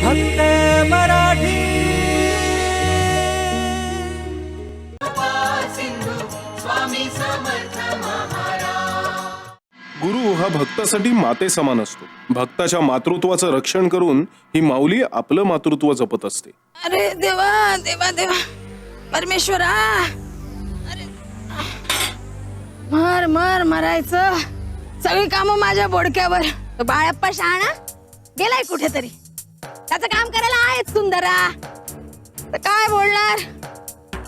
फक्त मराठी। गुरु हा भक्तासाठी माते समान असतो। भक्ताच्या मातृत्वाचं रक्षण करून ही माऊली आपलं मातृत्व जपत असते। अरे देवा देवा देवा परमेश्वरा, अरे मर मर मरायचं, सगळी कामं माझ्या बोडक्यावर। तो बाळप्पा शहाणा गेलाय कुठेतरी, त्याचं काम करायला आहेच सुंदरा, तर काय बोलणार।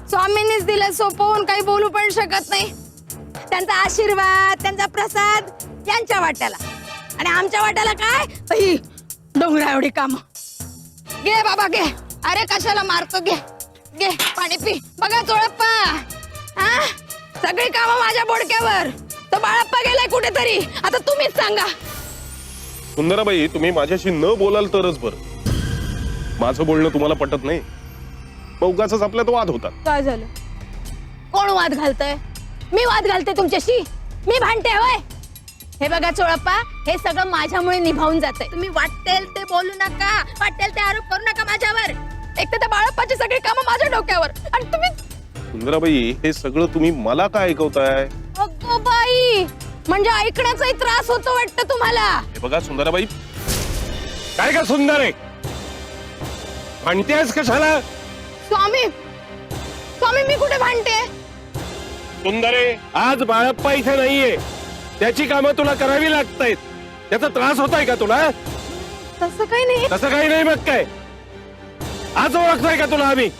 स्वामींनीच दिलं सोपवून, काही बोलू पण शकत नाही। त्यांचा आशीर्वाद, त्यांचा प्रसाद यांच्या वाट्याला, आणि आमच्या वाट्याला काय, ही डोंगरा एवढी कामं। घे बाबा घे, अरे कशाला मारतो, घे घे पाणी पी। बघा चोळप्पा, हा सगळी कामं माझ्या बोडक्यावर, तो बाळप्पा गेलाय कुठेतरी, आता तुम्हीच सांगा। सुंदराबाई, तुम्ही माझ्याशी न बोलाल तरच बरं। माझं बोलणं तुम्हाला पटत नाही, उगाचच आपल्यात वाद होतात। काय झालं, कोण वाद घालतय? मी वाद घालते तुमच्याशी? मी भांडते होय? हे बघा चोळप्पा, हे सगळं माझ्यामुळे निभावून जातंय। तुम्ही वाटेल ते बोलू नका, वाटेल ते आरोप करू नका माझ्यावर। एक तर त्या बाळप्पाची सगळी कामं माझ्या डोक्यावर, आणि तुम्ही। सुंदराबाई, हे सगळं तुम्ही मला काय ऐकवताय? अगो बाई, म्हणजे ऐकण्याचाही त्रास होतो वाटतं तुम्हाला। हे बघा सुंदराबाई, काय का सुंदर आहे, म्हणतेस कशाला? स्वामी स्वामी, मी कुठे भांडते? सुंदरे, आज बाळप्पा इथे नाहीये, त्याची कामं तुला करावी लागतायत, त्याचा त्रास होतोय का तुला? तसं काही नाही। तसं काही नाही, मग काय आज ओळखतोय का तुला आम्ही?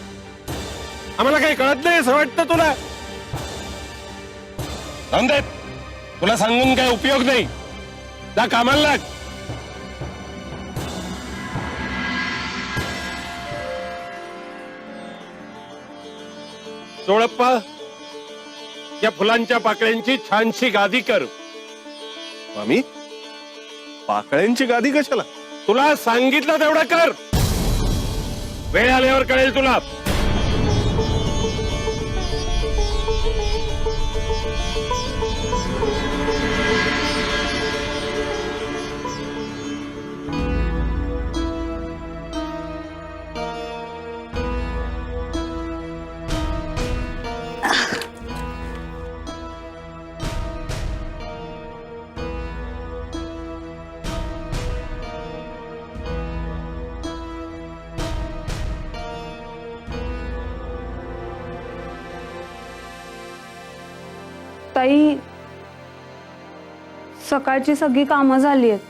आम्हाला काही कळत नाही असं वाटतं तुला? रामदेव, तुला सांगून काय उपयोग नाही, जा कामाला लाग। चोळप्पा, या फुलांच्या पाकळ्यांची छानशी गादी कर। आम्ही पाकळ्यांची गादी कशाला? तुला सांगितलं तेवढं कर, वेळ आल्यावर कळेल तुला। ताई, सकाळची सगळी कामं झाली आहेत,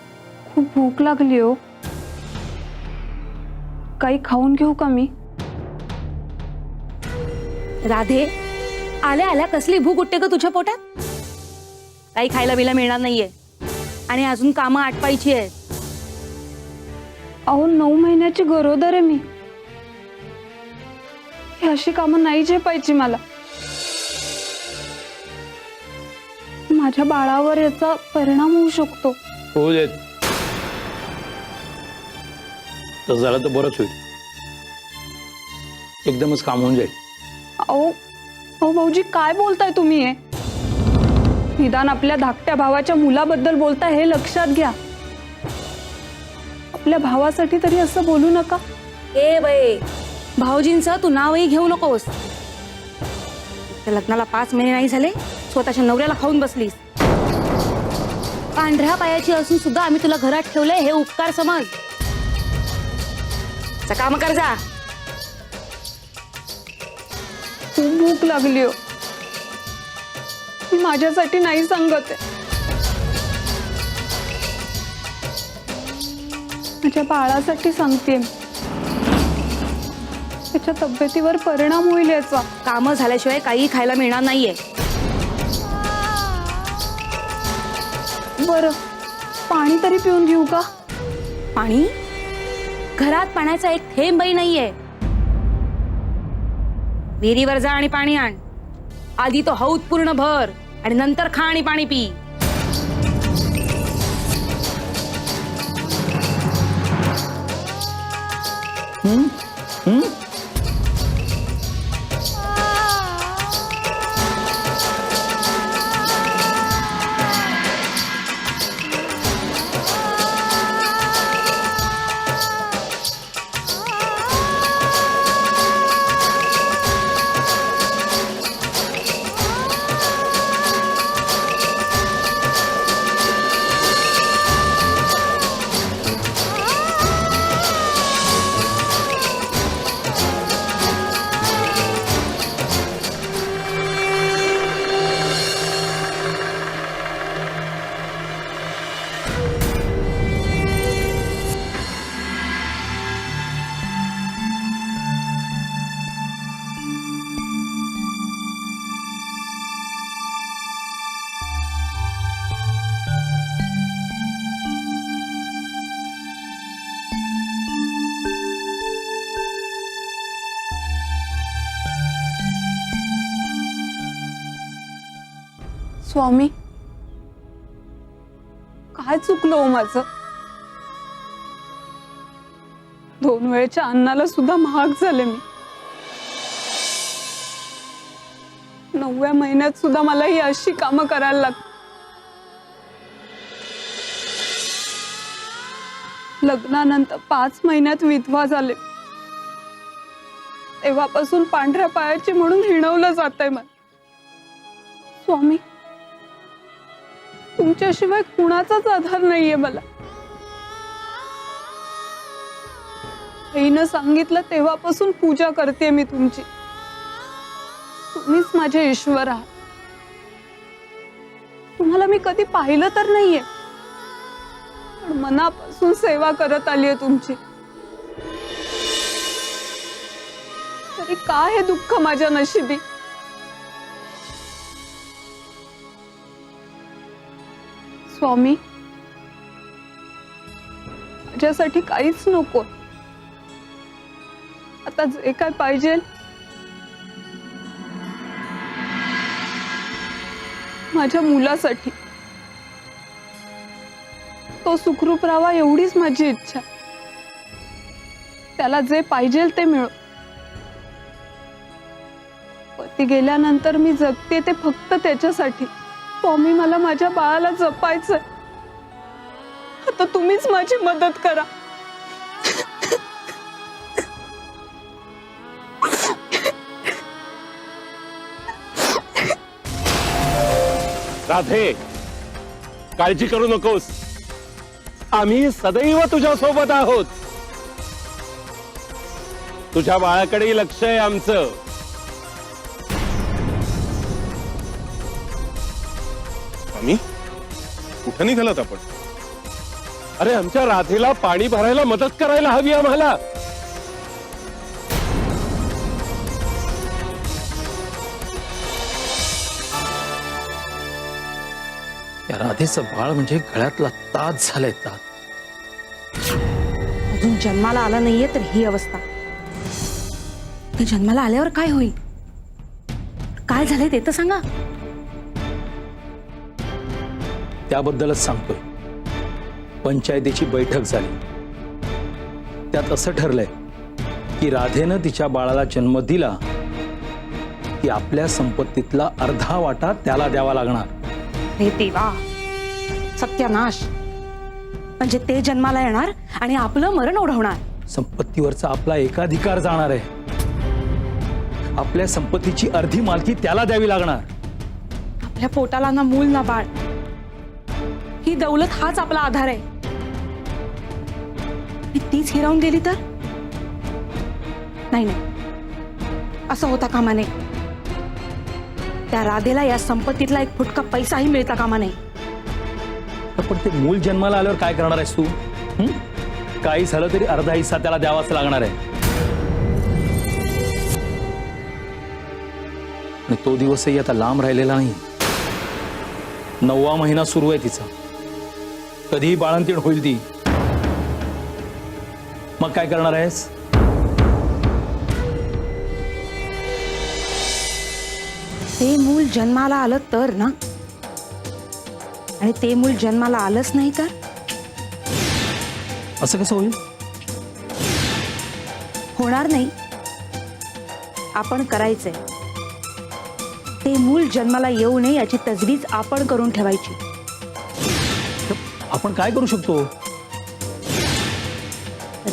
खूप भूक लागली हो। काही खाऊन घेऊ का मी? राधे, आल्या आल्या कसली भूक उठते ग तुझ्या पोटात? काही खायला बिला मिळणार नाहीये, आणि अजून कामं आटपायची आहेत। अहो, 9 महिन्याची गरोदर आहे मी, ही अशी कामं नाही झेपायची मला। माझ्या बाळावर याचा परिणाम होऊ शकतो। होऊ देत, तर झालं तर बरंच होईल, एकदमच काम होऊन जाईल। अहो भाऊजी, काय बोलताय तुम्ही? हे निदान आपल्या धाकट्या भावाच्या मुलाबद्दल बोलताय हे लक्षात घ्या। आपल्या भावासाठी तरी असं बोलू नका। ए बाई, भाऊजींचं तू नावही घेऊ नकोस। त्या लग्नाला 5 महिने नाही झाले, स्वतःच्या नवऱ्याला खाऊन बसलीस। पांढऱ्या पायाची असून सुद्धा आम्ही तुला घरात ठेवले, हे उपकार समज। काम कर जा। खूप भूक लागली हो, मी माझ्यासाठी नाही सांगत आहे, माझ्या बाळासाठी सांगते। त्याच्या तब्येतीवर परिणाम होईल याचा। कामं झाल्याशिवाय काही खायला मिळणार नाहीये। बरं, पाणी तरी पिऊन घेऊ का? पाणी? घरात पाण्याचा एक थेंबही नाहीये। विहिरीवर जा आणि पाणी आण। आधी तो हौद पूर्ण भर, आणि नंतर खा आणि पाणी पी। स्वामी, काय चुकलं हो माझं? 2 वेळच्या अन्नाला सुद्धा महाग झाले मी. 9व्या महिन्यात सुद्धा मला ही अशी कामं करायला लागतात. लग्नानंतर 5 महिन्यात विधवा झाले. तेव्हापासून पांढऱ्या पायाची म्हणून हिणवलं जातंय मला. स्वामी, तुमच्याशिवाय कुणाचाच आधार नाहीये मला. आईनं सांगितलं तेव्हापासून पूजा करते मी तुमची. तुम्हीच माझे ईश्वर आहात. तुम्हाला मी कधी पाहिलं तर नाहीये, पण मनापासून सेवा करत आलीये तुमची. तरी काय हे दुःख माझ्या नशिबी? स्वामी, माझ्यासाठी काहीच नको. आता जे काय पाहिजे माझ्या मुलासाठी, तो सुखरूप राहावा एवढीच माझी इच्छा. त्याला जे पाहिजे ते मिळो. पती गेल्यानंतर मी जगते ते फक्त त्याच्यासाठी. स्वामी, मला माझ्या बाळाला जपायचंय. आता तुम्हीच माझी मदत करा. राधे, काळजी करू नकोस. आम्ही सदैव तुझ्या सोबत आहोत. तुझ्या बाळाकडे लक्ष आहे आमचं. आम्ही कुठं निघालात आपण? अरे, आमच्या राधेला पाणी भरायला मदत करायला हवी आम्हाला. या राधेचं बाळ म्हणजे गळ्यातला ताज झालाय, ताज. अजून जन्माला आला नाहीये तर ही अवस्था. ते जन्माला आल्यावर काय होईल? काय झालंय ते तर सांगा. त्याबद्दलच सांगतोय. पंचायतीची बैठक झाली. त्यात असं ठरलंय की राधेनं तिच्या बाळाला जन्म दिला की आपल्या संपत्तीतला अर्धा वाटा त्याला द्यावा लागणार. हे देवा, सत्यानाश. म्हणजे ते जन्माला येणार आणि आपलं मरण ओढवणार. संपत्तीवरचा आपला एकाधिकार जाणार आहे. आपल्या संपत्तीची अर्धी मालकी त्याला द्यावी लागणार. आपल्या पोटाला ना मूल ना बाळ. ही दौलत हाच आपला आधार आहे. आणि तीच हिरावून गेली तर? नाही नाही, असं होता कामा नये. त्या राधेला या संपत्तीतला एक फुटका पैसाही मिळता कामा नये. पण ते मूल जन्माला आल्यावर काय करणार आहेस तू? काही झालं तरी अर्धा हिस्सा त्याला द्यावाच लागणार आहे. आणि तो दिवसही आता लांब राहिलेला नाही. 9वा महिना सुरू आहे तिचा. कधीही बाळंतीण होईल ती. मग काय करणार आहेस? ते मूल जन्माला आलं तर ना, आणि ते मूल जन्माला आलंच नाही तर? असं कसं होईल? होणार नाही. आपण करायचंय. ते मूल जन्माला येऊ नये याची तजवीज आपण करून ठेवायची. आपण काय करू शकतो?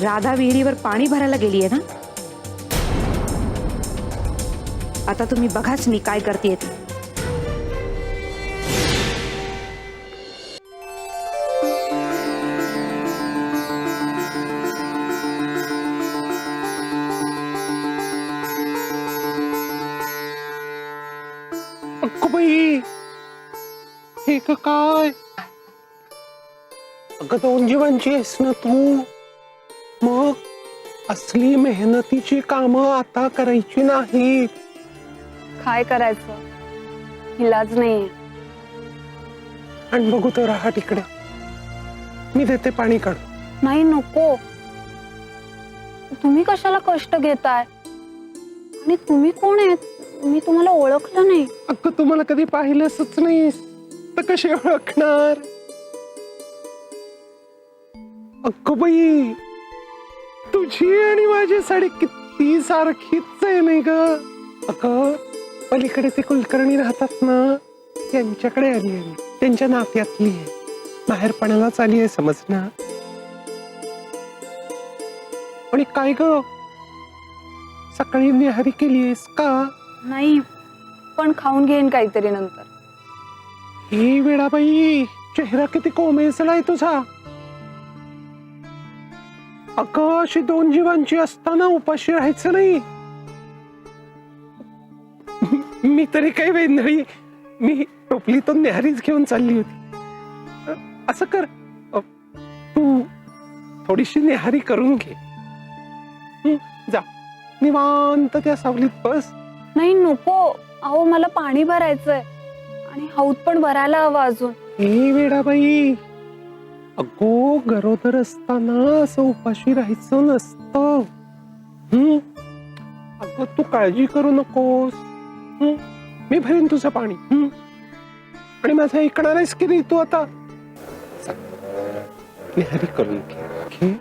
राधा विहिरीवर पाणी भरायला गेलीये ना, आता तुम्ही बघाच मी काय करतेय ते. बाई, हे काय? अगं, 2 जीवांची आहेस ना तू. मग असली मेहनतीची कामं आता करायची नाही. काय करायचं? इलाज नाहीये. आणि बघू तर राहा तिकडे. मी देते पाणी काढ. नाही, नको. तुम्ही कशाला कष्ट घेताय? आणि तुम्ही कोण आहेत? मी तुम्हाला ओळखलं नाही. अगं, तुम्हाला कधी पाहिलंच नाहीस. तर कसे ओळखणार? अक्को बाई, तुझी आणि माझी साडी किती सारखीच आहे नाही ग? अगं, पलीकडे ते कुलकर्णी राहतात ना, त्यांच्याकडे आली आहे, त्यांच्या नात्यातली आहे, बाहेरपणालाच आली आहे, समज ना. आणि काय ग, सकाळी निहारी केलीयस का? नाही, पण खाऊन घेईन काहीतरी नंतर. हे वेडाबाई, चेहरा किती कोमेजला आहे तुझा. अगं, अशी दोन जीवांची असताना उपाशी राहायचं नाही. मी तरी काही वेंधळी, मी टोपलीतून न्याहारीच घेऊन चालली होती. असं कर, तू थोडीशी न्याहारी करून घे. जा, निवांत त्या सावलीत बस. नाही नको, अहो मला पाणी भरायचंय आणि हौद पण भरायला हवा अजून. हे वेडाबाई, अगो गरोदर असताना असं उपाशी राहायचं नसतं. अगं, तू काळजी करू नकोस. मी भरीन तुझं पाणी. आणि माझं ऐकणार आहेस की नाही तू आता? निहारी करून घे.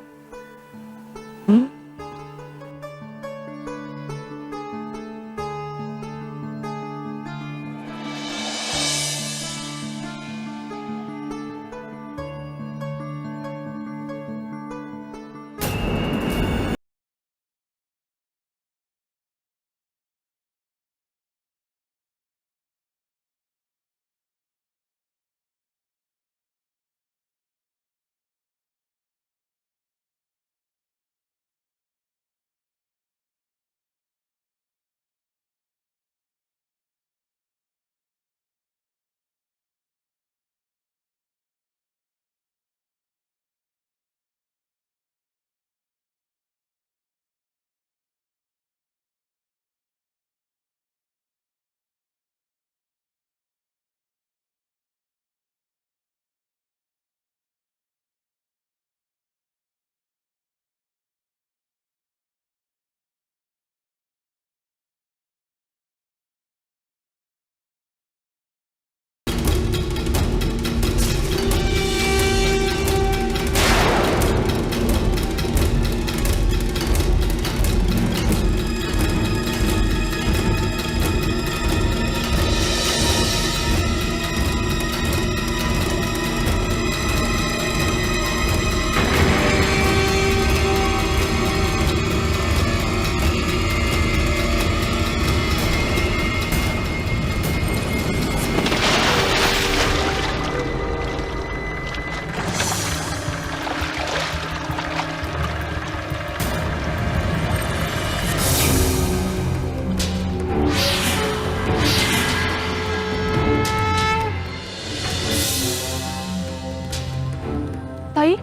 ताई,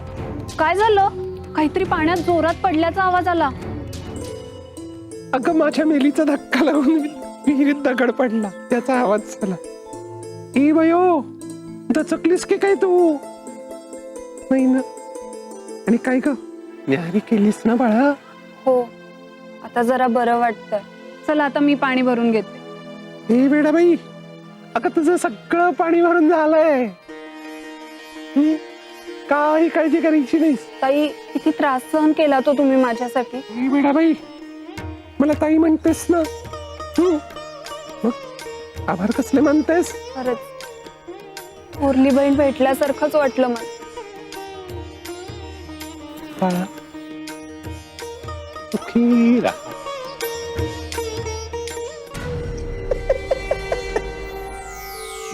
काय झालं? काहीतरी पाण्यात जोरात पडल्याचा आवाज आला. अगं, माझ्या मेलीचा धक्का लागून विहिरीत दगड पडला, त्याचा आवाज झाला. ए बयो, दचकलीस की काय तू? नाही ना? आणि काय ग, न्याहारी केलीस ना बाळा? हो, आता जरा बरं वाटतंय. चला आता मी पाणी भरून घेते. हे वेडाबाई, अगं तुझं सगळं पाणी भरून झालंय. काही काळजी करायची नाही. ताई, किती त्रास सहन केला तो तुम्ही माझ्यासाठी. हे वेडाबाई, मला ताई म्हणतेस ना? मग आभार कसले मानतेस? खरंच थोरली बहीण भेटल्यासारखंच वाटलं मला. बाळा, सुखी राहा.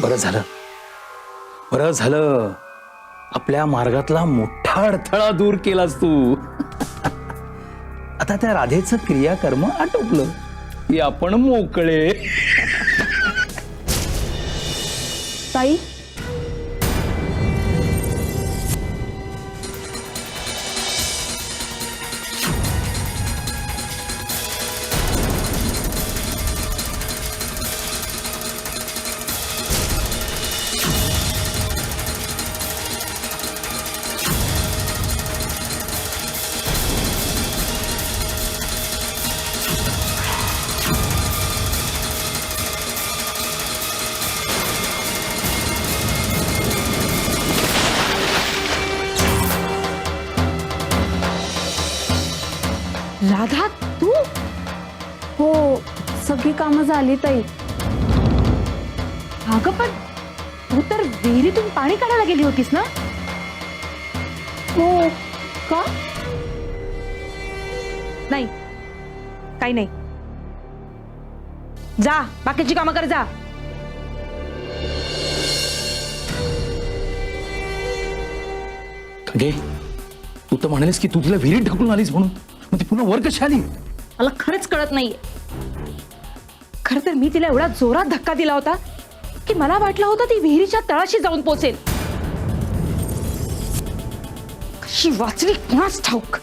बरं झालं, बरं झालं, आपल्या मार्गातला मोठा अडथळा दूर केलास तू. आता त्या राधेचं क्रियाकर्म आटोपलं की आपण मोकळे. ताई, राधा तू हो, सगळी कामं झाली ताई. अगं पण तू तर विहिरीतून पाणी काढायला गेली होतीस ना? हो. का? नाही, काही नाही. जा, बाकीची कामं कर जा. गे तू तर म्हणालीस की तू तिला विहिरीत ढकलून आलीस म्हणून, मग ती पुन्हा वर कशी आली? मला खरंच कळत नाहीये. खरं तर मी तिला एवढा जोरात धक्का दिला होता की मला वाटलं होतं ती विहिरीच्या तळाशी जाऊन पोहोचेल. कशी वाचली कुणास ठाऊक.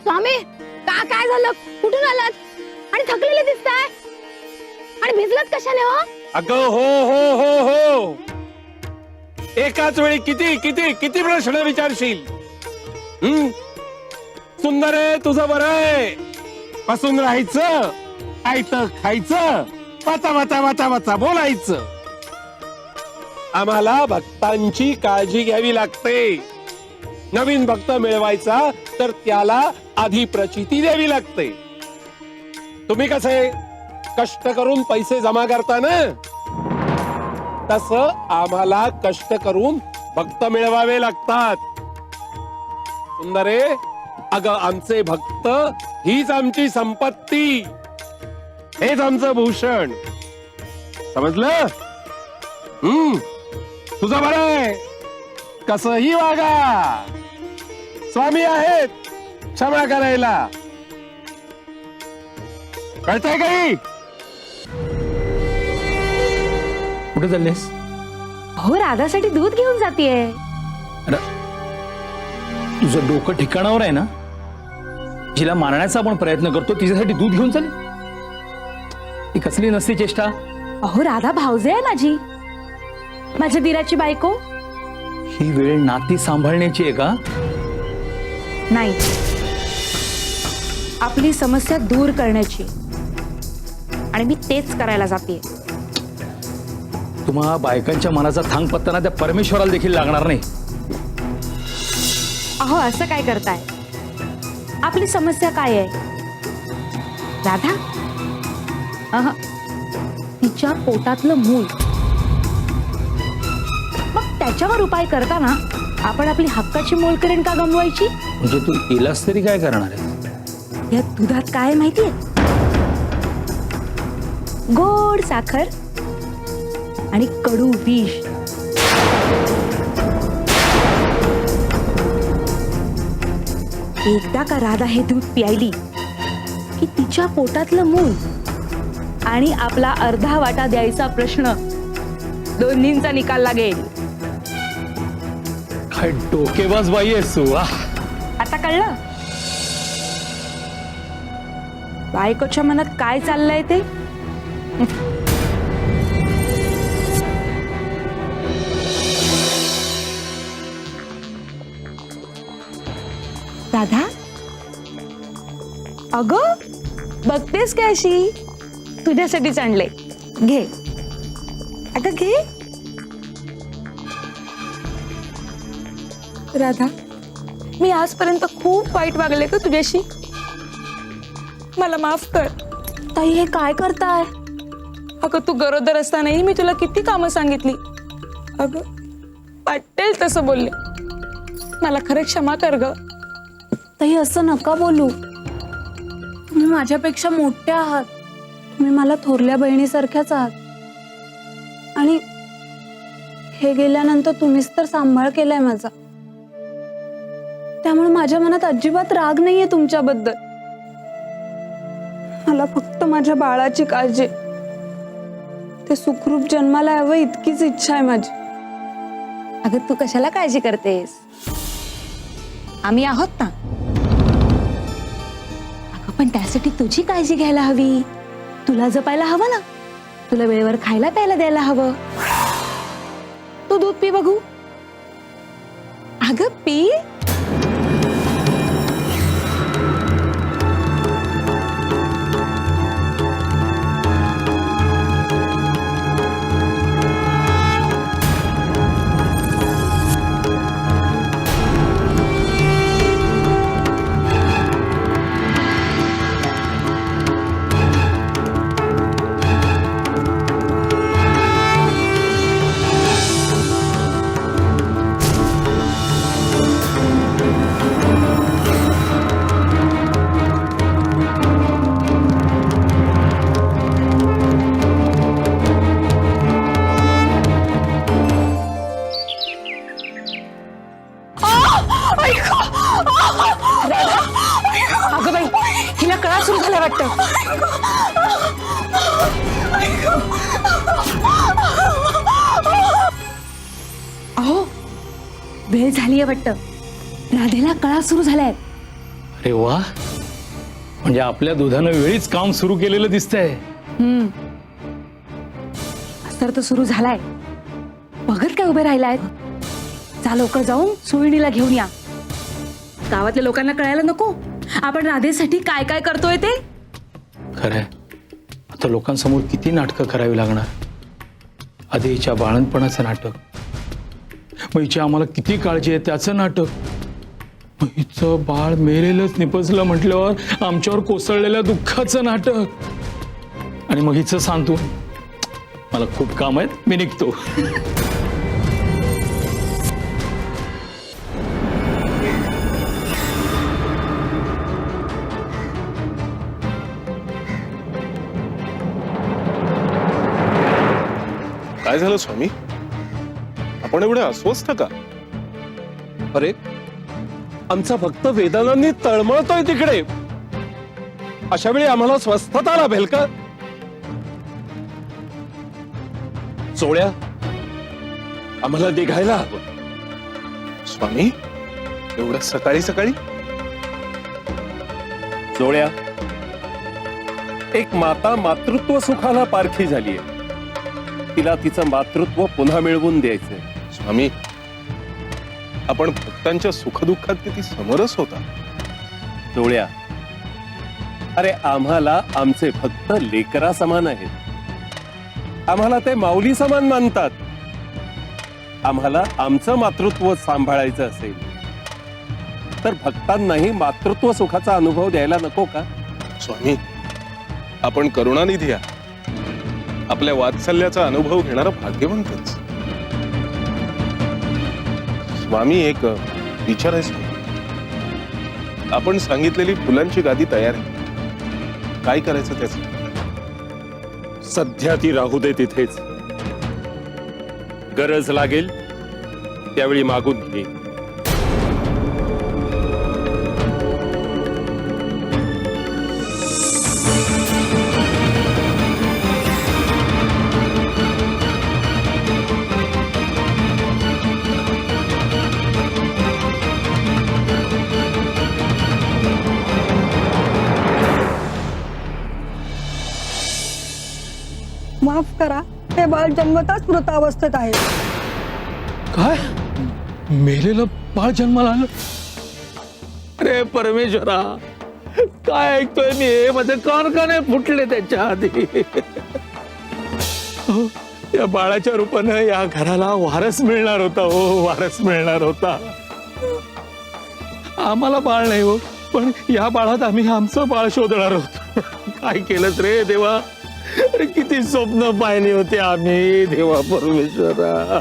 स्वामी, काय झालं? कुठून आलात? आणि थकलेले दिसताय आणि भिजलात कशाने हो? अगं हो हो हो हो, एकाच वेळी किती किती किती प्रश्न विचारशील? सुंदर आहे, तुझं बरं आहे. बसून राहायचं, आयतं खायचं, वाचा वाचा वाचा वाचा बोलायचं. आम्हाला भक्तांची काळजी घ्यावी लागते. नवीन भक्त मिळवायचा तर त्याला आधी प्रचिती द्यावी लागते. तुम्ही कसे कष्ट करून पैसे जमा करता ना, तसं आम्हाला कष्ट करून भक्त मिळवावे लागतात. सुंदरे, अगं आमचे भक्त हीच आमची संपत्ती, हेच आमचं भूषण. समजलं? तुझं बरं आहे, कसंही वागा. स्वामी आहेत क्षमा करायला. कळतंय काही? कुठे चाललीस? हो, राधासाठी दूध घेऊन जातीये. तुझं डोकं ठिकाणावर आहे ना? जिला मारण्याचा आपण प्रयत्न करतो तिच्यासाठी दूध घेऊन चाल? ही कसली नसती चेष्टा? अहो, राधा भावजे आहे माझी, माझ्या दिराची बायको. ही वेळ नाती सांभाळण्याची आहे का? नाही, आपली समस्या दूर करण्याची, आणि मी तेच करायला जाते. तुम्हा बायकांच्या मनाचा थांग पत्ताना त्या परमेश्वराला देखील लागणार नाही. अहो, असं काय करताय? आपली समस्या काय आहे? राधा, तिच्या पोटातलं मूल. मग त्याच्यावर उपाय करताना आपण आपली हक्काची मोलकरीण का गमवायची? म्हणजे तू इलाज तरी काय करणार आहे? या दुधात काय माहितीये? गोड साखर आणि कडू विष. एकदा का राधा हे दूध प्यायली की तिच्या पोटातलं मूल आणि आपला अर्धा वाटा द्यायचा प्रश्न दोन्हींचा निकाल लागेल. काय डोकेबाज बाई आहेस तू. आता कळलं बायकोच्या मनात काय चाललंय ते? राधा, अगं बघतेस काय अशी? तुझ्यासाठीच आणले, घे. अगं घे. राधा, मी आजपर्यंत खूप वाईट वागले का तुझ्याशी? मला माफ कर. ताई, हे काय करताय? अगं, तू गरोदर असतानाही मी तुला किती कामं सांगितली. अगं, वाटेल तसं बोलले. मला खरं क्षमा कर ग. ताई, असं नका बोलू. तुम्ही माझ्यापेक्षा मोठ्या आहात. तुम्ही मला थोरल्या बहिणीसारख्याच आहात. आणि हे गेल्यानंतर तुम्हीच तर सांभाळ केलाय माझा. त्यामुळे माझ्या मनात अजिबात राग नाहीये तुमच्याबद्दल. मला फक्त माझ्या बाळाची काळजी, ते सुखरूप जन्माला यावं इतकीच इच्छा आहे माझी. अगं, तू कशाला काळजी करतेस? आम्ही आहोत ना. अगं, पण त्यासाठी तुझी काळजी घ्यायला हवी. तुला जपायला हवं ना. तुला वेळेवर खायला प्यायला द्यायला हवं. तू दूध पी बघू. अगं, पी. अहो वेळ झालीये वाटतं. राधेला कळा सुरू झालाय. अरे वा, म्हणजे आपल्या दुधानं वेळीच काम सुरू केलेलं दिसतंय. अस्तर तर सुरू झालाय. बघत काय उभे राहिलाय? जा लवकर जाऊन सुविणीला घेऊन या. गावातल्या लोकांना कळायला नको आपण राधेसाठी काय काय करतोय ते. खरंय, आता लोकांसमोर किती नाटकं करावी लागणार. आधी हिच्या बाळणपणाचं नाटक, मग हिची आम्हाला किती काळजी आहे त्याचं नाटक, मग हिचं बाळ मेलेलंच निपजलं म्हटल्यावर आमच्यावर कोसळलेल्या दुःखाचं नाटक, आणि मग हिचं सांगतो मला खूप काम आहेत, मी निघतो. काय झालं स्वामी? आपण एवढे अस्वस्थ का? अरे आमचा भक्त वेदनांनी तळमळतोय तिकडे. अशा वेळी आम्हाला स्वस्थता लाभेल का? सोळ्या, आम्हाला निघायला हवं. स्वामी, एवढं सकाळी सकाळी? सोळ्या, एक माता मातृत्व सुखाला पारखी झालीय. तिला तिचं मातृत्व पुन्हा मिळवून द्यायचंय. स्वामी, आपण भक्तांच्या सुखदुःखात किती समरस होता. डोळ्या, अरे आम्हाला आमचे भक्त लेकरा समान आहेत. आम्हाला ते माऊली समान मानतात. आम्हाला आमचं मातृत्व सांभाळायचं असेल तर भक्तांनाही मातृत्व सुखाचा अनुभव द्यायला नको का? स्वामी, आपण करुणानिधी आहात. आपल्या वात्सल्याचा अनुभव घेणारा भाग्यवंतच. स्वामी, एक विचारायचं, आपण सांगितलेली फुलांची गादी तयार आहे. काय करायचं त्याचं? सध्या ती राहू दे तिथेच. गरज लागेल त्यावेळी मागून घे. माफ करा, हे बाळ जन्मताच मृतावस्थेत आहे. काय? मेलेलं बाळ जन्माला आलं? अरे परमेश्वरा, काय ऐकतोय मी? माझे कान फुटले त्याच्या आधी. हो, या बाळाच्या रूपानं या घराला वारस मिळणार होता. हो, वारस मिळणार होता. आम्हाला बाळ नाही हो, पण या बाळात आम्ही आमचं बाळ शोधणार होतो. काय केलंच रे देवा? अरे किती स्वप्न पाहिली होती आम्ही देवा परमेश्वरा.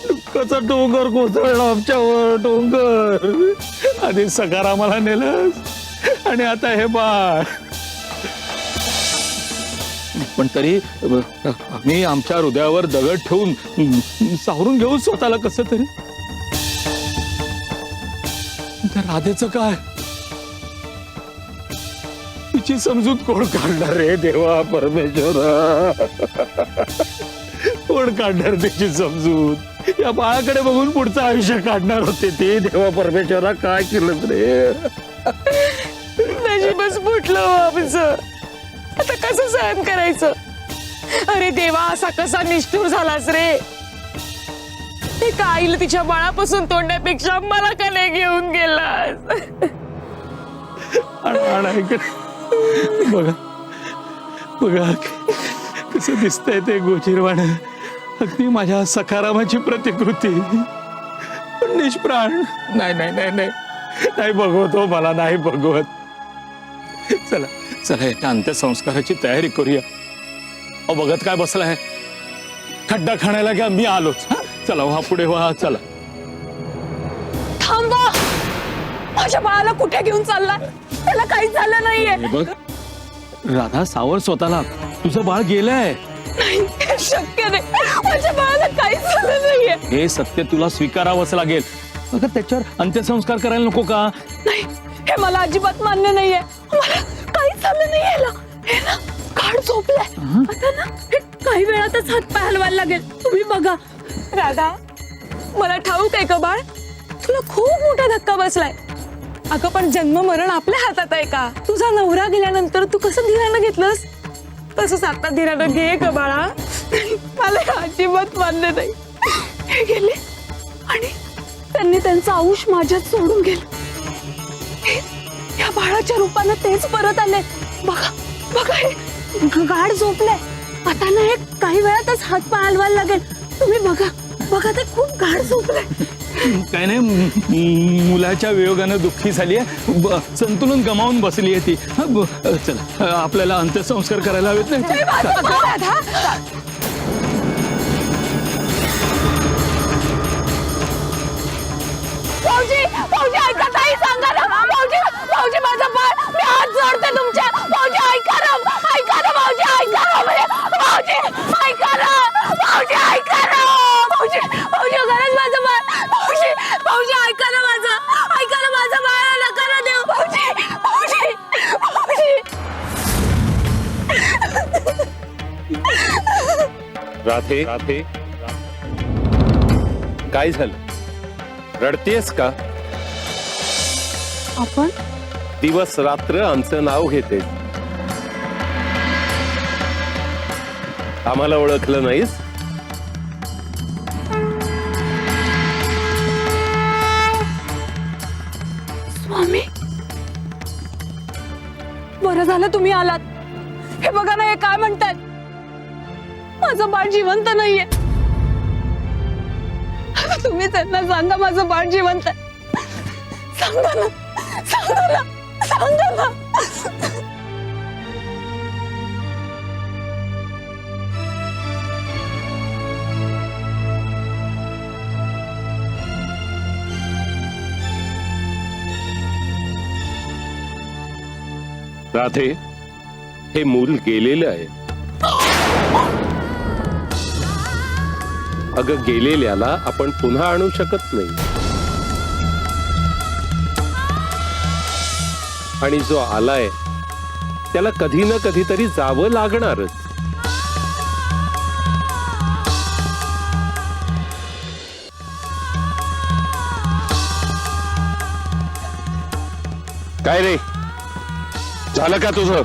दुःखाचा डोंगर कोसळला आमच्यावर. डोंगर आधी सकारामाला नेलंस आणि आता हे बाळ. पण तरी आम्ही आमच्या हृदयावर दगड ठेवून सावरून घेऊ स्वतःला कसं तरी. त्या राधेचं काय? तिची समजूत कोण काढणार रे देवा परमेश्वरा? कोण काढणार तिची समजूत? या बाळाकडे बघून पुढचं आयुष्य काढणार होते ते. देवा परमेश्वरा, काय केलं रे? नशीबच फुटलं आमचं. आता कसं सहन करायचं? अरे देवा, असा कसा निष्ठुर झालास रे? ते आईला तिच्या बाळापासून तोडण्यापेक्षा मला का नाही घेऊन गेलास? बघा बघा कसं दिसतंय ते गोचीरवाण. अगदी माझ्या सकारामाची प्रतिकृती, पण निष्प्राण. नाही नाही नाही नाही नाही बघवत हो, मला नाही बघवत. चला चला, याच्या अंत्यसंस्काराची तयारी करूया. अहो बघत काय बसलाय? खड्डा खाण्याला घ्या, मी आलोच. चला व्हा पुढे, व्हा. चला. थांबा, माझ्या बाळाला कुठे घेऊन चालला? त्याला काहीच झालं नाहीये. बघ राधा, सावर स्वतःला. तुझं बाळ गेलंय. नाही, हे शक्य नाही. माझ्या बाळाला काहीच झालं नाहीये. हे सत्य तुला स्वीकारावंच लागेल. अगं त्याच्यावर अंत्यसंस्कार करायला नको का? नाही, हे मला अजिबात मान्य नाहीये. मला काहीच झालं नाही. याला काढ गाढ झोपलाय आता ना हे काही वेळातच हात पाय हलवायला लागेल तुम्ही बघा. राधा मला ठाऊक आहे का बाळ तुला खूप मोठा धक्का बसलाय. अगं पण जन्म मरण आपल्या हातात आहे का. तुझा नवरा गेल्यानंतर तू कसं धीरानं घेतलंस तसंच आता धीरानं घे का बाळा. मला अजिबात मान्य नाही. हे गेले आणि त्यांनी त्यांचं आयुष माझ्यात सोडून गेलं. या बाळाच्या रूपानं तेच परत आले. बघा बघा हे गाढ झोपलंय आता ना हे काही वेळातच हात पाय हलवायला लागेल. तुम्ही बघा बघा ते खूप गाढ झोपलंय. काय नाही मुलाच्या वियोगानं दुःखी झाली आहे. संतुलन गमावून बसली आहे ती. चला आपल्याला अंत्यसंस्कार करायला हवेत नाही. भाऊजी भाऊजी ऐका ताई सांगा ना. भाऊजी भाऊजी माझा बाळ मी हात जोडते तुमच्या. भाऊजी ऐका ना भाऊजी ऐका ना. भाऊजी ऐका ना भाऊजी ऐका ना. भाऊजी भाऊजी गरज माझं बाळ. भाऊजी भाऊजी ऐका ना माझं बाळ नका ना देऊ. भाऊजी भाऊजी राधे राधे काय झालं रडतेस का. आपण दिवस रात्र आमचं नाव घेते. आम्हाला ओळखलं नाहीस. स्वामी बरं झालं तुम्ही आलात. हे बघा ना हे काय म्हणतात माझं बाळ जिवंत नाहीये. आता तुम्ही त्यांना सांगा माझं बाळ जिवंत आहे. सांगा ना सांगा ना सांगा ना. राधे हे मूल गेलेलं आहे. अगं गेलेल्याला आपण पुन्हा आणू शकत नाही. आणि जो आलाय त्याला कधी ना कधीतरी जावं लागणारच. काय रे झालं का तुझं.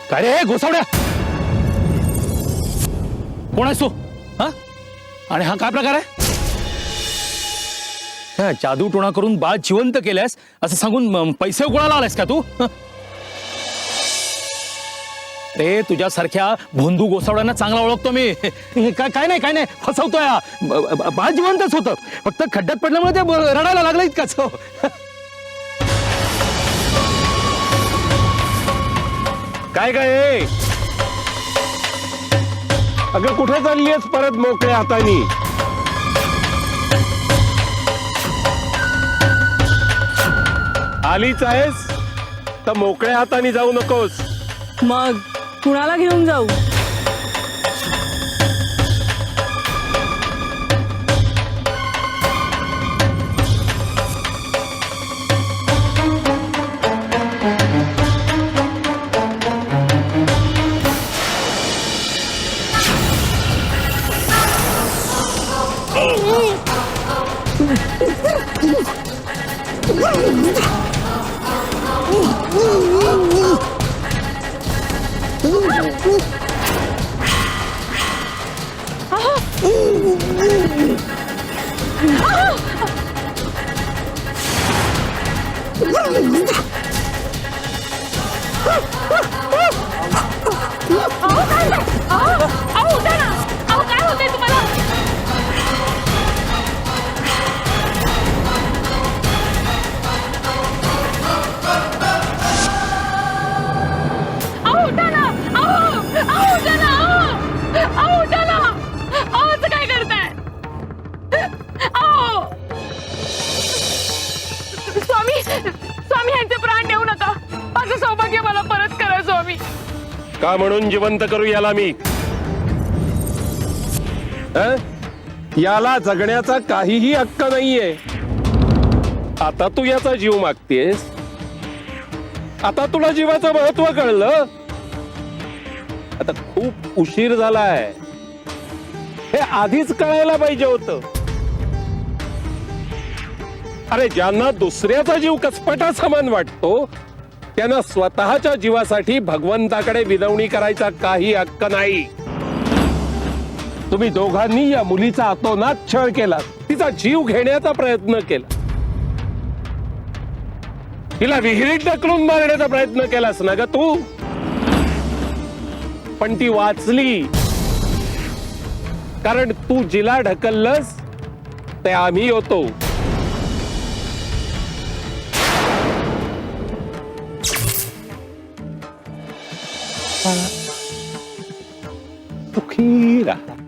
काय रे घोसावड्या कोण आहेस तू. हा आणि हा काय प्रकार आहे. जादू टोणा करून बाळ जिवंत केल्यास असं सांगून पैसे उकळायला आलायस का तू. ते तुझ्यासारख्या भोंदू गोसावड्यांना चांगला ओळखतो मी. काय नाही फसवतोय. बाळ जिवंतच होतं फक्त खड्ड्यात पडल्यामुळे ते रडायला लागलं इतकंच. काय काय अगं कुठे चालली आहेस परत मोकळ्या हातानी. आलीच आहेस तर मोकळ्या हातानी जाऊ नकोस. मग कुणाला घेऊन जाऊ. स्वामी यांचे प्राण नेऊ नका. माझं सौभाग्य मला परत करा स्वामी. का म्हणून जिवंत करू याला मी? हं? याला जगण्याचा काहीही हक्क नाहीये. आता तू याचा जीव मागतेस. आता तुला जीवाचं महत्व कळलं. आता खूप उशीर झालाय. हे आधीच कळायला पाहिजे होतं. अरे ज्यांना दुसऱ्याचा जीव कसपटा समान वाटतो त्यांना स्वतःच्या जीवासाठी भगवंताकडे विनवणी करायचा काही हक्क नाही. तुम्ही दोघांनी या मुलीचा अतोनात छळ केला. तिचा जीव घेण्याचा प्रयत्न केला. तिला विहिरीत ढकलून मारण्याचा प्रयत्न केलास ना ग तू. पण ती वाचली. कारण तू जिला ढकललंस ते आम्ही होतो. सुखी राहा.